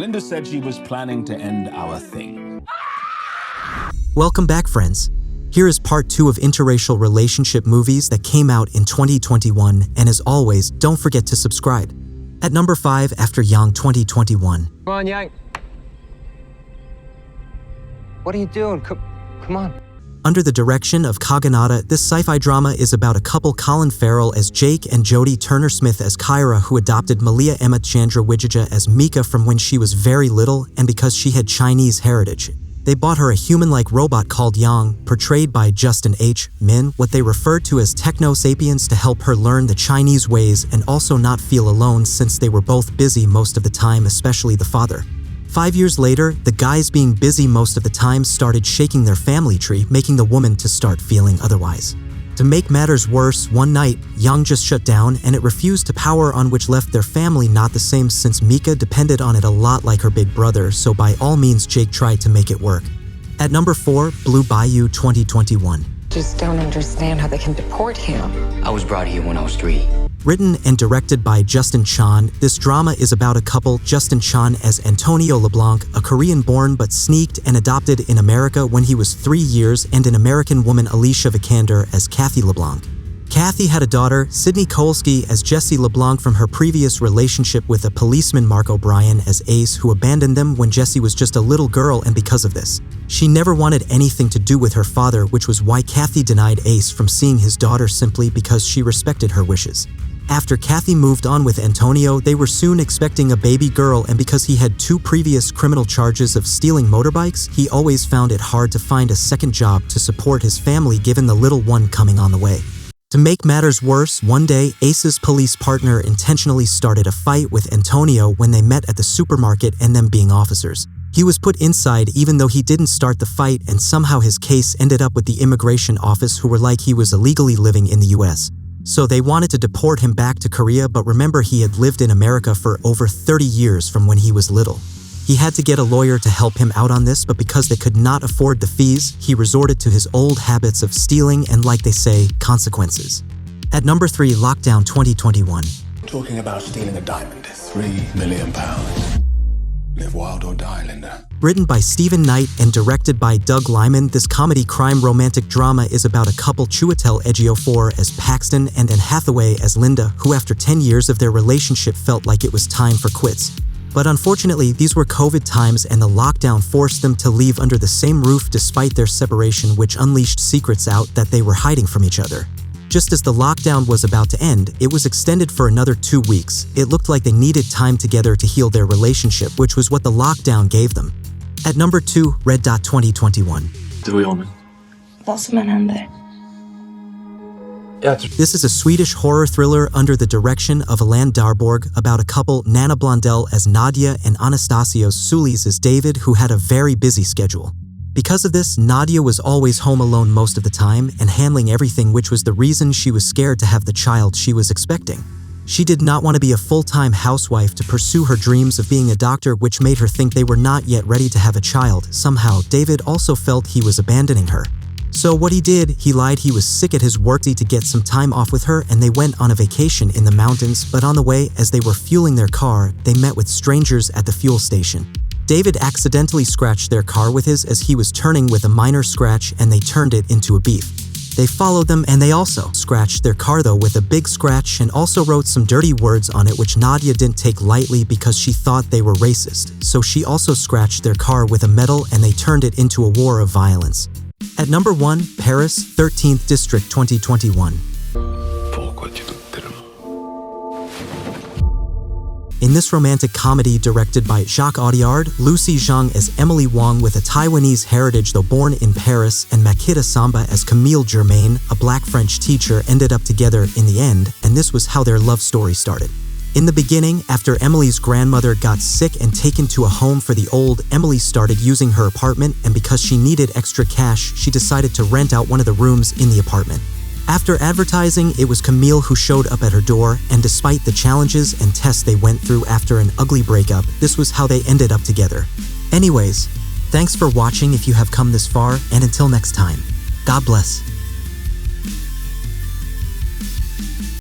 Linda said she was planning to end our thing. Welcome back, friends. Here is part 2 of interracial relationship movies that came out in 2021, and as always, don't forget to subscribe. At number 5, After Yang 2021. Come on, Yang. What are you doing? Come on. Under the direction of Kaganata, this sci-fi drama is about a couple, Colin Farrell as Jake and Jodie Turner-Smith as Kyra, who adopted Malia Emma Chandra Wijaya as Mika from when she was very little, and because she had Chinese heritage. They bought her a human-like robot called Yang, portrayed by Justin H. Min, what they referred to as techno-sapiens, to help her learn the Chinese ways and also not feel alone since they were both busy most of the time, especially the father. 5 years later, the guys being busy most of the time started shaking their family tree, making the woman to start feeling otherwise. To make matters worse, one night, Yang just shut down and it refused to power on, which left their family not the same since Mika depended on it a lot like her big brother, so by all means Jake tried to make it work. At number 4, Blue Bayou 2021. Just don't understand how they can deport him. I was brought here when I was 3. Written and directed by Justin Chan, this drama is about a couple, Justin Chan as Antonio LeBlanc, a Korean-born but sneaked and adopted in America when he was 3 years, and an American woman, Alicia Vikander, as Kathy LeBlanc. Kathy had a daughter, Sydney Kolsky, as Jessie LeBlanc from her previous relationship with a policeman, Mark O'Brien, as Ace, who abandoned them when Jessie was just a little girl, and because of this, she never wanted anything to do with her father, which was why Kathy denied Ace from seeing his daughter simply because she respected her wishes. After Kathy moved on with Antonio, they were soon expecting a baby girl, and because he had 2 previous criminal charges of stealing motorbikes, he always found it hard to find a second job to support his family given the little one coming on the way. To make matters worse, one day, Ace's police partner intentionally started a fight with Antonio when they met at the supermarket, and them being officers. He was put inside even though he didn't start the fight, and somehow his case ended up with the immigration office, who were like he was illegally living in the US. So they wanted to deport him back to Korea, but remember, he had lived in America for over 30 years from when he was little. He had to get a lawyer to help him out on this, but because they could not afford the fees, he resorted to his old habits of stealing and, like they say, consequences. At number 3, Lockdown 2021. Talking about stealing a diamond. £3 million. Live wild or die, Linda. Written by Stephen Knight and directed by Doug Liman, this comedy crime romantic drama is about a couple, Chiwetel Ejiofor as Paxton and Anne Hathaway as Linda, who after 10 years of their relationship felt like it was time for quits. But unfortunately, these were COVID times, and the lockdown forced them to leave under the same roof despite their separation, which unleashed secrets out that they were hiding from each other. Just as the lockdown was about to end, it was extended for another 2 weeks. It looked like they needed time together to heal their relationship, which was what the lockdown gave them. At number 2, Red Dot 2021. Vad som än händer. This is a Swedish horror thriller under the direction of Alain Darborg about a couple, Nana Blondell as Nadia and Anastasios Soulis as David, who had a very busy schedule. Because of this, Nadia was always home alone most of the time and handling everything, which was the reason she was scared to have the child she was expecting. She did not want to be a full-time housewife to pursue her dreams of being a doctor, which made her think they were not yet ready to have a child. Somehow, David also felt he was abandoning her. So what he did, he lied he was sick at his work to get some time off with her, and they went on a vacation in the mountains, but on the way, as they were fueling their car, they met with strangers at the fuel station. David accidentally scratched their car with his as he was turning with a minor scratch, and they turned it into a beef. They followed them, and they also scratched their car though with a big scratch, and also wrote some dirty words on it, which Nadia didn't take lightly because she thought they were racist. So she also scratched their car with a metal, and they turned it into a war of violence. At number 1, Paris, 13th District 2021. In this romantic comedy directed by Jacques Audiard, Lucy Zhang as Emily Wong with a Taiwanese heritage though born in Paris, and Makita Samba as Camille Germain, a black French teacher, ended up together in the end, and this was how their love story started. In the beginning, after Emily's grandmother got sick and taken to a home for the old, Emily started using her apartment, and because she needed extra cash, she decided to rent out one of the rooms in the apartment. After advertising, it was Camille who showed up at her door, and despite the challenges and tests they went through after an ugly breakup, this was how they ended up together. Anyways, thanks for watching if you have come this far, and until next time, God bless.